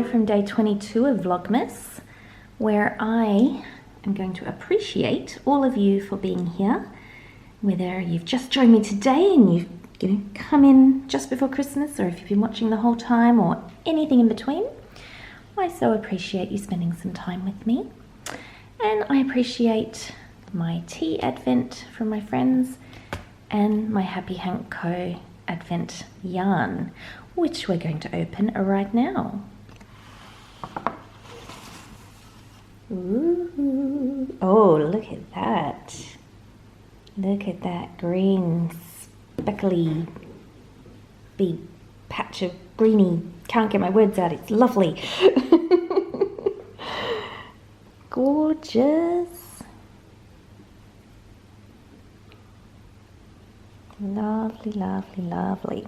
hello from day 22 of Vlogmas, where I am going to appreciate all of you for being here, whether you've just joined me today and you've come in just before Christmas, or if you've been watching the whole time, or anything in between. I so appreciate you spending some time with me, and I appreciate my tea advent from my friends and my Happy Hank Co. Advent yarn, which we're going to open right now. Ooh. Oh, look at that. Look at that green, speckly, big patch of greeny. Can't get my words out, it's lovely. Gorgeous. Lovely, lovely, lovely.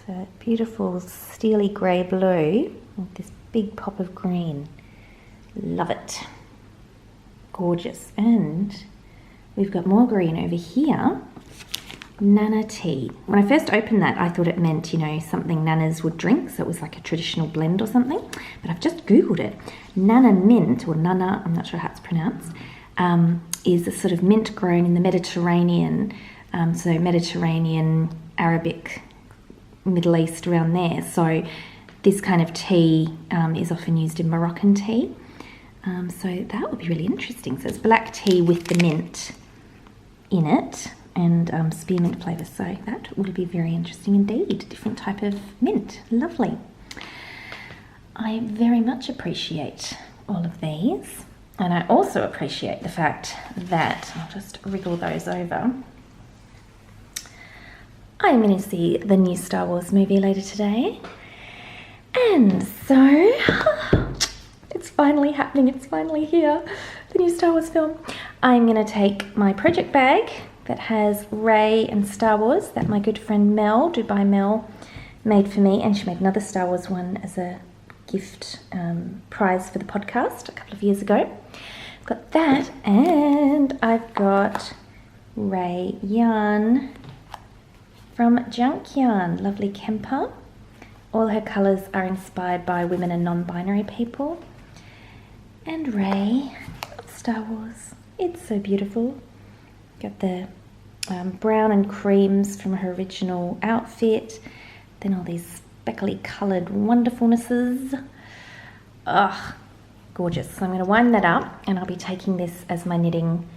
So beautiful steely grey blue with this big pop of green. Love it. Gorgeous. And we've got more green over here. Nana tea. When I first opened that, I thought it meant, you know, something nanas would drink, so it was like a traditional blend or something. But I've just Googled it. Nana mint, or Nana, I'm not sure how it's pronounced, is a sort of mint grown in the Mediterranean. So Mediterranean, Arabic, Middle East, around there. So this kind of tea is often used in Moroccan tea. So that would be really interesting. So it's black tea with the mint in it and spearmint flavour. So that would be very interesting indeed. Different type of mint. Lovely. I very much appreciate all of these. And I also appreciate the fact that, I'll just wriggle those over, I'm going to see the new Star Wars movie later today. And so, it's finally happening, it's finally here, the new Star Wars film. I'm going to take my project bag that has Rey and Star Wars that my good friend Mel, Dubai Mel, made for me, and she made another Star Wars one as a gift prize for the podcast a couple of years ago. I've got that, and I've got Rey yarn from Junk Yarn, lovely Kemper. All her colours are inspired by women and non-binary people. And Rey of Star Wars. It's so beautiful. Got the brown and creams from her original outfit. Then all these speckly coloured wonderfulnesses. Ugh, gorgeous. So I'm going to wind that up, and I'll be taking this as my knitting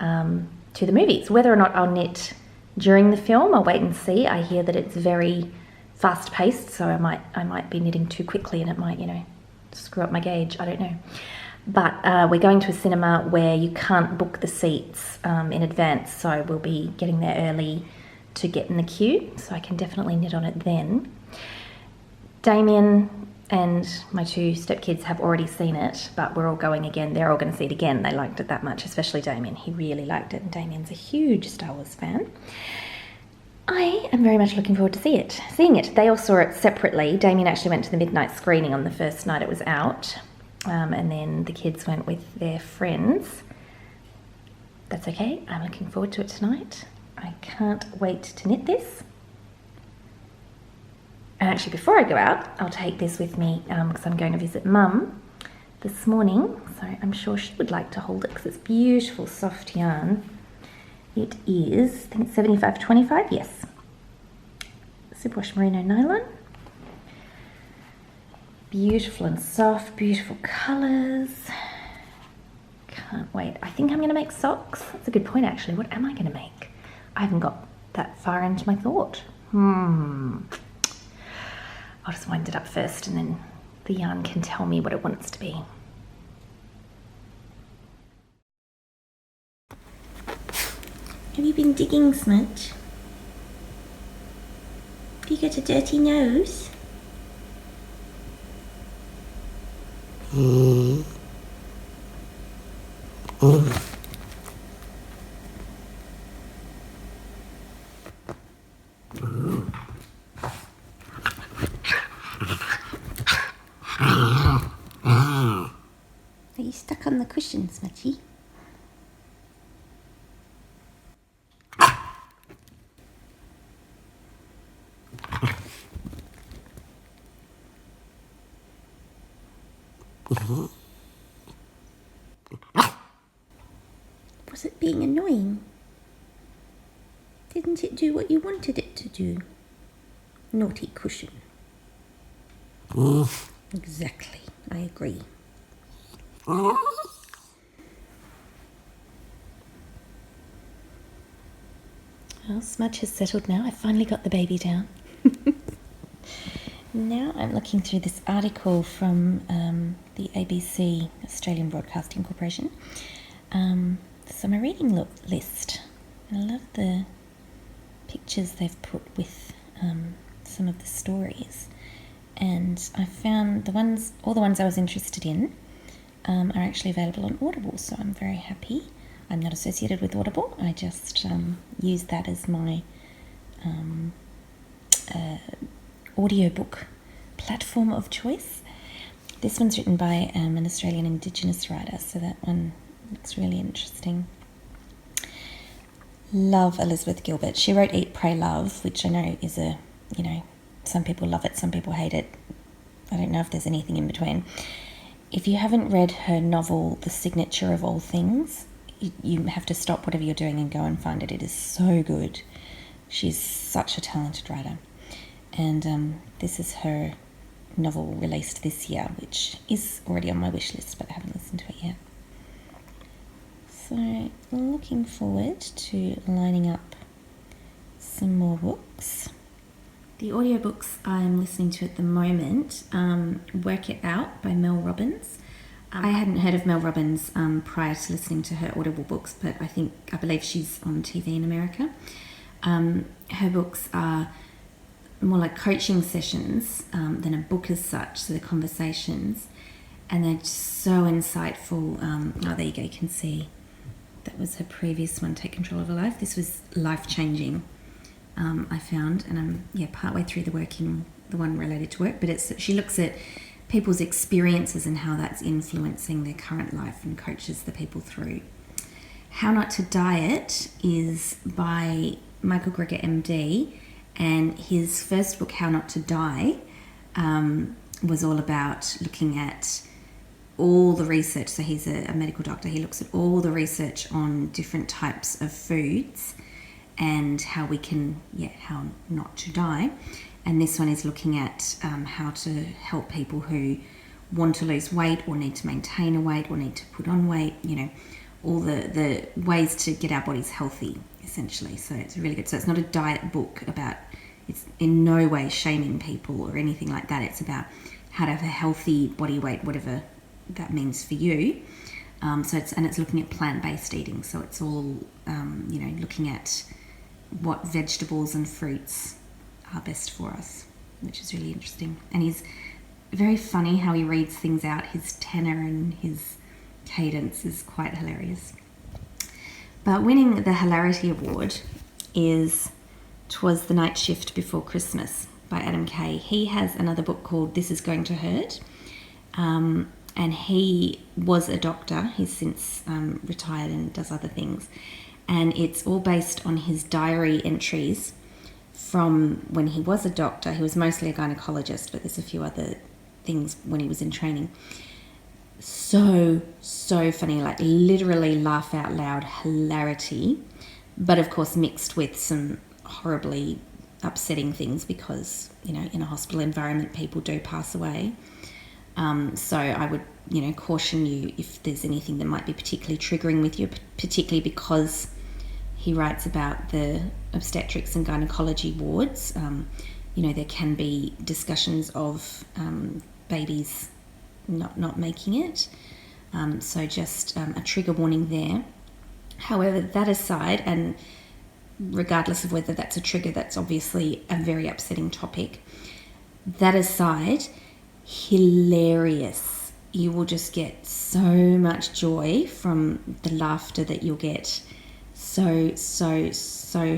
to the movies. Whether or not I'll knit during the film, I'll wait and see. I hear that it's very fast-paced, so I might be knitting too quickly, and it might, you know, screw up my gauge. I don't know. But we're going to a cinema where you can't book the seats in advance, so we'll be getting there early to get in the queue, so I can definitely knit on it then. Damien and my two stepkids have already seen it, but we're all going again. They're all going to see it again. They liked it that much, especially Damien. He really liked it, and Damien's a huge Star Wars fan. I am very much looking forward to seeing it. They all saw it separately. Damien actually went to the midnight screening on the first night it was out, and then the kids went with their friends. That's okay. I'm looking forward to it tonight. I can't wait to knit this. And actually, before I go out, I'll take this with me because I'm going to visit Mum this morning. So I'm sure she would like to hold it because it's beautiful, soft yarn. It is, I think it's 75/25, yes. Superwash merino nylon. Beautiful and soft, beautiful colours. Can't wait. I think I'm going to make socks. That's a good point, actually. What am I going to make? I haven't got that far into my thought. I'll just wind it up first, and then the yarn can tell me what it wants to be. Have you been digging, Smudge? Have you got a dirty nose? Are you stuck on the cushion, Smudgy? Was it being annoying? Didn't it do what you wanted it to do? Naughty cushion. Exactly, I agree. Well, Smudge has settled now. I finally got the baby down. Now I'm looking through this article from the ABC, Australian Broadcasting Corporation. So my reading list. I love the pictures they've put with some of the stories. And I found all the ones I was interested in are actually available on Audible, so I'm very happy. I'm not associated with Audible. I just use that as my audiobook platform of choice. This one's written by an Australian Indigenous writer, so that one looks really interesting. Love Elizabeth Gilbert. She wrote Eat, Pray, Love, which I know is some people love it, some people hate it. I don't know if there's anything in between. If you haven't read her novel, The Signature of All Things, you have to stop whatever you're doing and go and find it. It is so good. She's such a talented writer. And this is her novel released this year, which is already on my wish list, but I haven't listened to it yet. So looking forward to lining up some more books. The audiobooks I'm listening to at the moment, Work It Out by Mel Robbins. I hadn't heard of Mel Robbins prior to listening to her Audible books, but I believe she's on TV in America. Her books are more like coaching sessions than a book as such, so they're conversations, and they're just so insightful. Oh, there you go, you can see. That was her previous one, Take Control of Her Life. This was life-changing. I found, and I'm partway through the one related to work, but she looks at people's experiences and how that's influencing their current life and coaches the people through. How Not to Diet is by Michael Greger, MD, and his first book, How Not to Die, was all about looking at all the research. So he's a medical doctor. He looks at all the research on different types of foods and how we can, how not to die. And this one is looking at how to help people who want to lose weight or need to maintain a weight or need to put on weight, all the ways to get our bodies healthy, essentially. So it's really good. So it's not a diet book it's in no way shaming people or anything like that. It's about how to have a healthy body weight, whatever that means for you. So it's looking at plant-based eating. So it's all, looking at what vegetables and fruits are best for us, which is really interesting. And he's very funny how he reads things out. His tenor and his cadence is quite hilarious. But winning the Hilarity Award is 'Twas the Night Shift Before Christmas by Adam Kay. He has another book called This Is Going to Hurt. And he was a doctor. He's since retired and does other things. And it's all based on his diary entries from when he was a doctor. He was mostly a gynecologist, but there's a few other things when he was in training. So funny, like literally laugh out loud hilarity, but of course mixed with some horribly upsetting things because, in a hospital environment, people do pass away. So I would, caution you if there's anything that might be particularly triggering with you, particularly because he writes about the obstetrics and gynecology wards. There can be discussions of babies not making it. So just a trigger warning there. However, that aside, and regardless of whether that's a trigger, that's obviously a very upsetting topic. That aside, hilarious. You will just get so much joy from the laughter that you'll get. So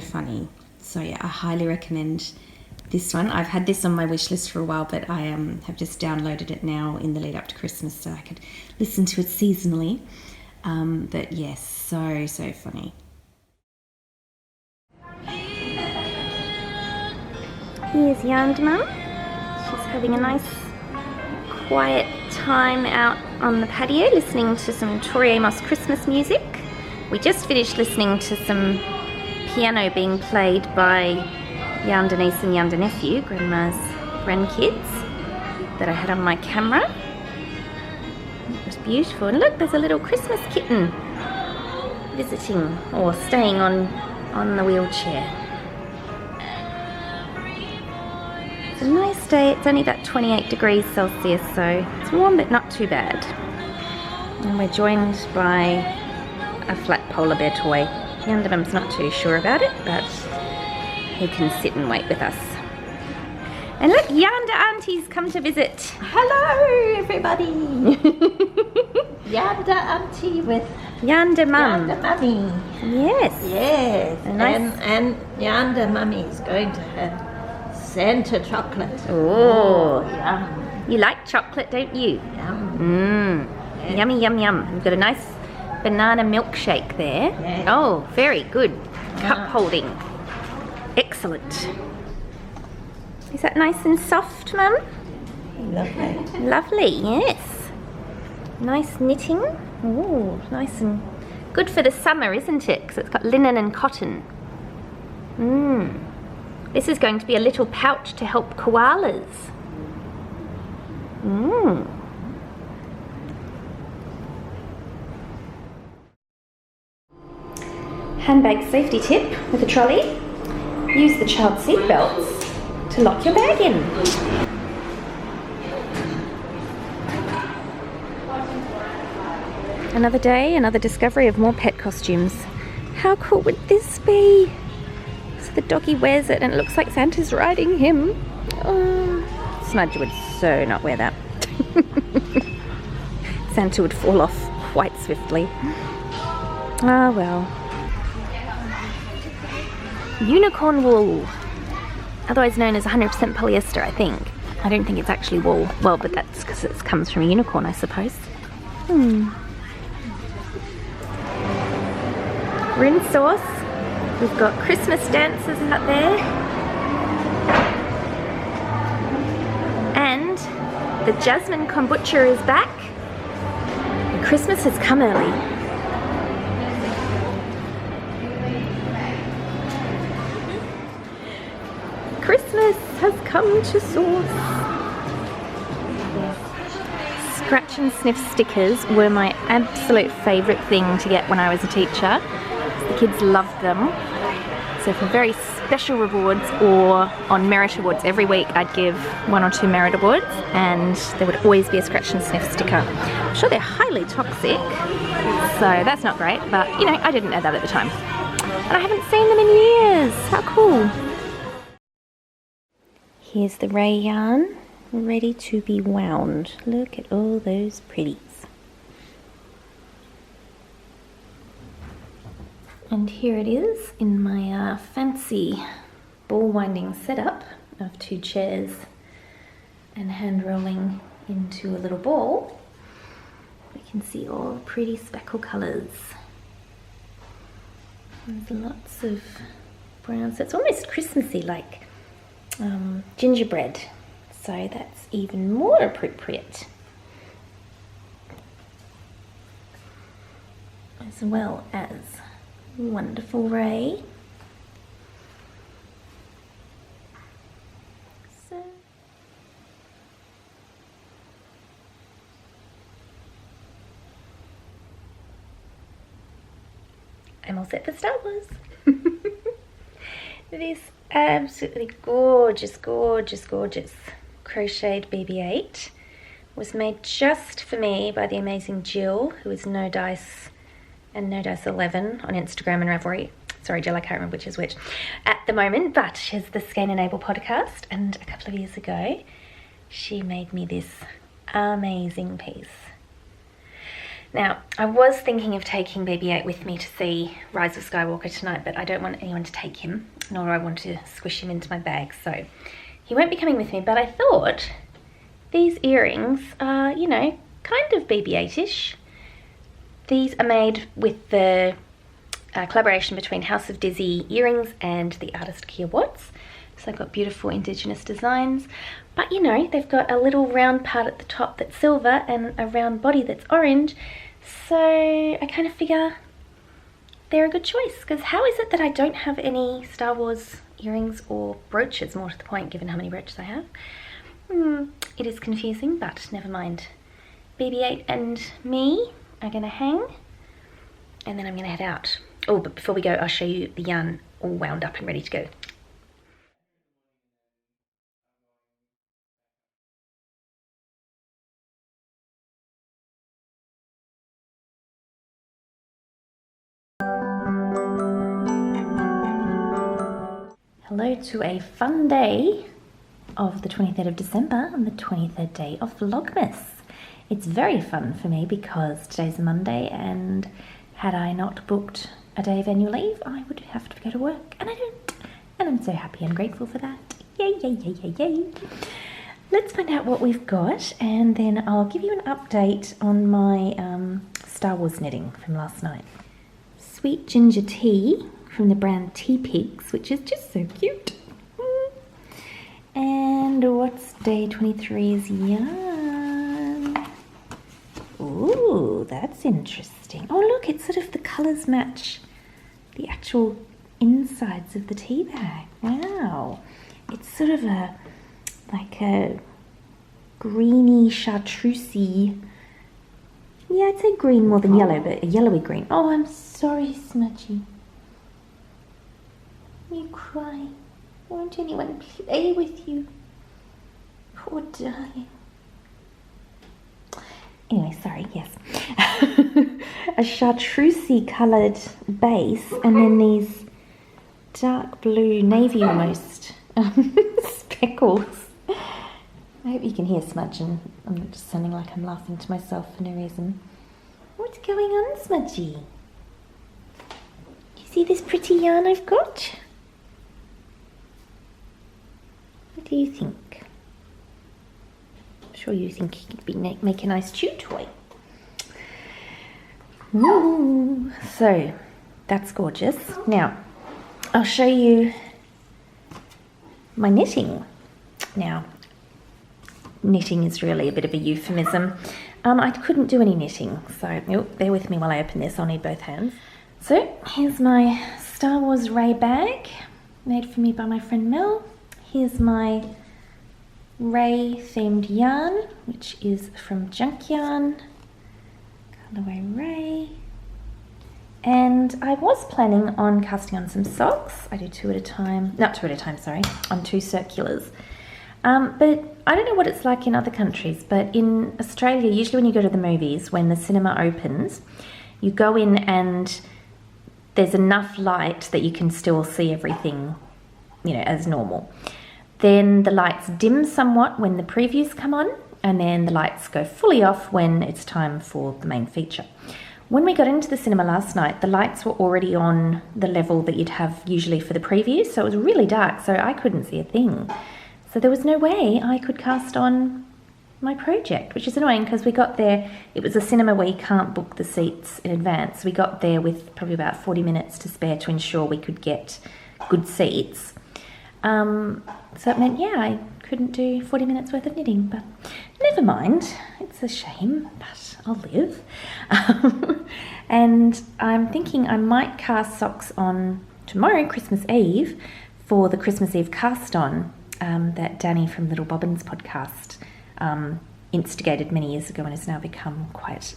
funny. So I highly recommend this one. I've had this on my wish list for a while, but I have just downloaded it now in the lead up to Christmas so I could listen to it seasonally. But yes, so funny. Here's YarnderMum. She's having a nice quiet time out on the patio listening to some Tori Amos Christmas music. We just finished listening to some piano being played by Yarnder niece and Yarnder nephew, Grandma's grandkids, that I had on my camera. It was beautiful. And look, there's a little Christmas kitten visiting or staying on the wheelchair. It's a nice day. It's only about 28 degrees Celsius, so it's warm but not too bad. And we're joined by a flat polar bear toy. YarnderMum's not too sure about it, but he can sit and wait with us. And look, YarnderAunty's come to visit. Hello, everybody. YarnderAunty with YarnderMum. YarnderMummy. Yes. Yes. Nice. And YarnderMummy is going to have Santa chocolate. Oh, yum. You like chocolate, don't you? Yum. Mmm. Yes. Yummy, yum, yum. We've got a nice banana milkshake there. Yes. Oh, very good. Cup holding. Excellent. Is that nice and soft, Mum? Lovely. Lovely, yes. Nice knitting. Oh, nice and good for the summer, isn't it? Because it's got linen and cotton. Mmm. This is going to be a little pouch to help koalas. Mmm. Handbag safety tip with a trolley. Use the child seat belts to lock your bag in. Another day, another discovery of more pet costumes. How cool would this be? So the doggy wears it and it looks like Santa's riding him. Oh, Smudge would so not wear that. Santa would fall off quite swiftly. Ah, well. Unicorn wool, otherwise known as 100% polyester, I think. I don't think it's actually wool. Well, but that's because it comes from a unicorn, I suppose. Rin sauce. We've got Christmas dancers out there. And the jasmine kombucha is back. And Christmas has come early. Christmas has come to Source. Scratch and sniff stickers were my absolute favourite thing to get when I was a teacher. The kids loved them. So for very special rewards or on merit awards every week, I'd give 1 or 2 merit awards and there would always be a scratch and sniff sticker. I'm sure they're highly toxic, so that's not great, but you know, I didn't know that at the time. And I haven't seen them in years. How cool. Here's the ray yarn, ready to be wound. Look at all those pretties. And here it is in my fancy ball winding setup of 2 chairs and hand rolling into a little ball. We can see all the pretty speckle colours. There's lots of brown, so it's almost Christmassy, like gingerbread, so that's even more appropriate, as well as wonderful ray. So I'm all set for Star Wars. This absolutely gorgeous, gorgeous, gorgeous crocheted BB-8 was made just for me by the amazing Jill, who is No Dice and No Dice 11 on Instagram and Ravelry. Sorry, Jill, I can't remember which is which at the moment, but she has the Skein and Able podcast, and a couple of years ago she made me this amazing piece. Now, I was thinking of taking BB-8 with me to see Rise of Skywalker tonight, but I don't want anyone to take him, nor do I want to squish him into my bag, so he won't be coming with me. But I thought these earrings are, you know, kind of BB-8ish. These are made with the collaboration between House of Dizzy Earrings and the artist Kia Watts. So they've got beautiful indigenous designs, but you know, they've got a little round part at the top that's silver and a round body that's orange. So I kind of figure they're a good choice, because how is it that I don't have any Star Wars earrings or brooches, more to the point given how many brooches I have? It is confusing, but never mind. BB-8 and me are gonna hang, and then I'm gonna head out. Oh, but before we go, I'll show you the yarn all wound up and ready to go. Hello to a fun day of the 23rd of December and the 23rd day of Vlogmas. It's very fun for me because today's a Monday, and had I not booked a day of annual leave, I would have to go to work, and I don't. And I'm so happy and grateful for that. Yay, yay, yay, yay, yay. Let's find out what we've got, and then I'll give you an update on my Star Wars knitting from last night. Sweet ginger tea from the brand Tea Pigs, which is just so cute. And what's day 23's yarn? Ooh, that's interesting. Oh look, it's sort of the colours match the actual insides of the tea bag. Wow. It's sort of like a greeny chartreusey. Yeah, I'd say green more than yellow, but a yellowy green. Oh, I'm sorry, Smudgy. You cry. Won't anyone play with you? Poor darling. Anyway, sorry, yes. A chartreusey coloured base, and then these dark blue, navy almost, speckles. I hope you can hear Smudge, and I'm not just sounding like I'm laughing to myself for no reason. What's going on, Smudgy? You see this pretty yarn I've got? What do you think? I'm sure you think you could make a nice chew toy. Ooh, so that's gorgeous. Now, I'll show you my knitting. Now, knitting is really a bit of a euphemism. I couldn't do any knitting, so bear with me while I open this. I'll need both hands. So here's my Star Wars Ray bag, made for me by my friend Mel. Here's my Ray themed yarn, which is from Junk Yarn, colorway Ray. And I was planning on casting on some socks. I do two at a time, not two at a time, sorry, on two circulars. But I don't know what it's like in other countries, but in Australia, usually when you go to the movies, when the cinema opens, you go in and there's enough light that you can still see everything, you know, as normal. Then the lights dim somewhat when the previews come on, and then the lights go fully off when it's time for the main feature. When we got into the cinema last night, the lights were already on the level that you'd have usually for the previews, so it was really dark, so I couldn't see a thing. So there was no way I could cast on my project, which is annoying because we got there, it was a cinema where you can't book the seats in advance. We got there with probably about 40 minutes to spare to ensure we could get good seats. So it meant, yeah, I couldn't do 40 minutes worth of knitting, but never mind. It's a shame, but I'll live. And I'm thinking I might cast socks on tomorrow, Christmas Eve, for the Christmas Eve cast on that Danny from Little Bobbins podcast instigated many years ago and has now become quite,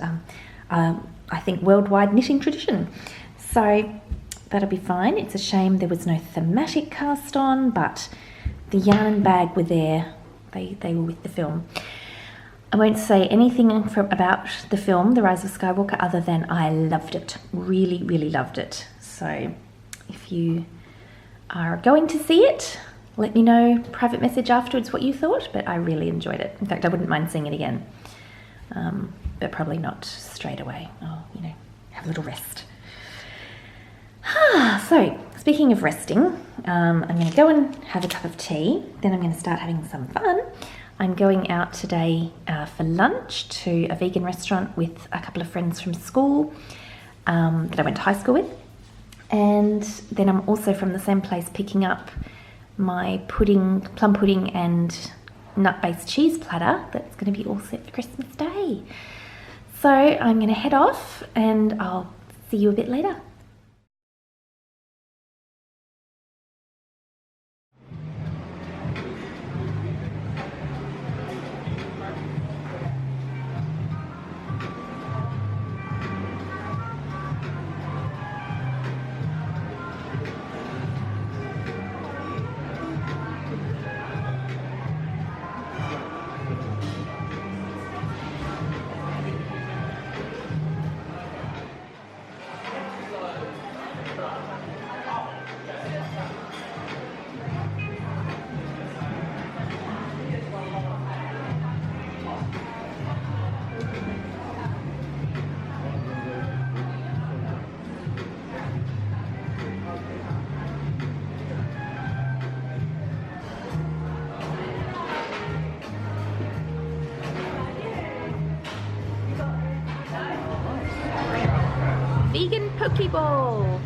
I think, worldwide knitting tradition. So that'll be fine. It's a shame there was no thematic cast on, but the yarn and bag were there. They were with the film. I won't say anything about the film, The Rise of Skywalker, other than I loved it. Really, really loved it. So if you are going to see it, let me know, private message afterwards, what you thought, but I really enjoyed it. In fact, I wouldn't mind seeing it again, but probably not straight away. I'll, you know, have a little rest. So, speaking of resting, I'm going to go and have a cup of tea, then I'm going to start having some fun. I'm going out today for lunch to a vegan restaurant with a couple of friends from school that I went to high school with. And then I'm also from the same place picking up my plum pudding and nut-based cheese platter that's going to be all set for Christmas Day. So I'm going to head off and I'll see you a bit later. Vegan poke bowl,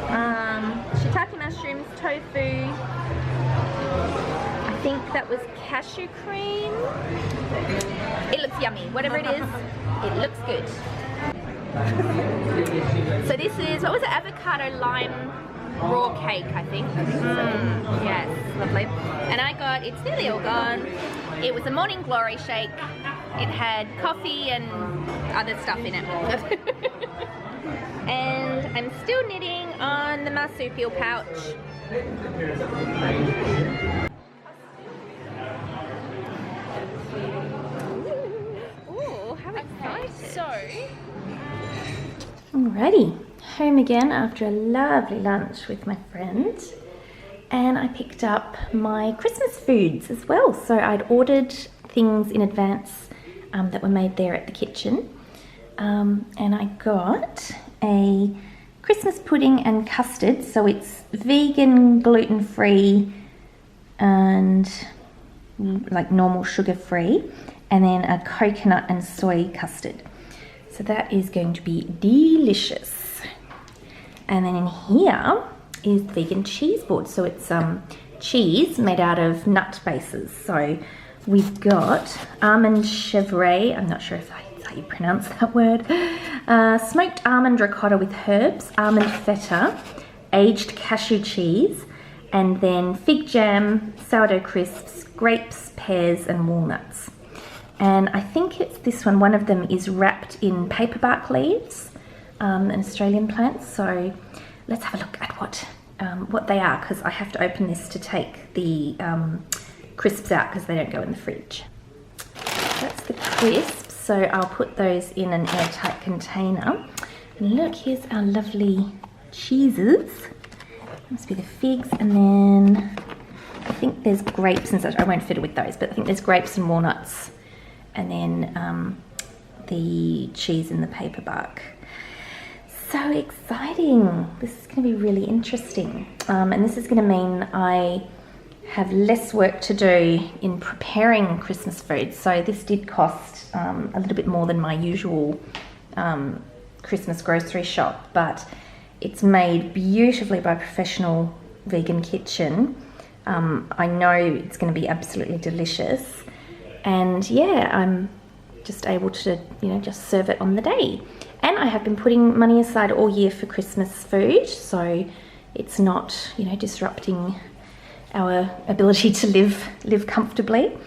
shiitake mushrooms, tofu, I think that was cashew cream. It looks yummy, whatever it is, it looks good. So this is, what was it, avocado lime raw cake, I think. Yes, lovely. And I got, it's nearly all gone, it was a morning glory shake. It had coffee and other stuff in it. And I'm still knitting on the marsupial pouch. Ooh, how exciting. Alrighty, home again after a lovely lunch with my friend. And I picked up my Christmas foods as well. So I'd ordered things in advance that were made there at the kitchen. And I got a Christmas pudding and custard, so it's vegan, gluten-free and like normal sugar-free, and then a coconut and soy custard. So that is going to be delicious. And then in here is vegan cheese board, so it's cheese made out of nut bases. So we've got almond chevre, I'm not sure if that's how you pronounce that word, smoked almond ricotta with herbs, almond feta, aged cashew cheese, and then fig jam, sourdough crisps, grapes, pears, and walnuts. And I think it's this one of them is wrapped in paperbark leaves, an Australian plant. So let's have a look at what they are, because I have to open this to take the crisps out because they don't go in the fridge. That's the crisps, so I'll put those in an airtight container. And look, here's our lovely cheeses. Must be the figs, and then I think there's grapes and such. I won't fiddle with those, but I think there's grapes and walnuts, and then the cheese in the paperbark. So exciting! This is going to be really interesting, and this is going to mean I have less work to do in preparing Christmas food. So this did cost a little bit more than my usual Christmas grocery shop, but it's made beautifully by a professional vegan kitchen. I know it's going to be absolutely delicious, and yeah, I'm just able to, you know, just serve it on the day. And I have been putting money aside all year for Christmas food, so it's not, you know, disrupting our ability to live comfortably.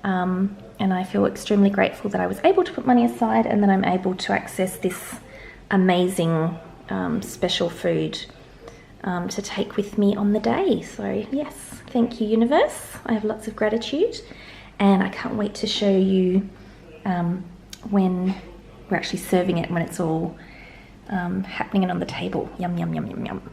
And I feel extremely grateful that I was able to put money aside and that I'm able to access this amazing special food to take with me on the day. So yes, thank you, universe. I have lots of gratitude, and I can't wait to show you when we're actually serving it, when it's all happening and on the table. Yum, yum, yum, yum, yum.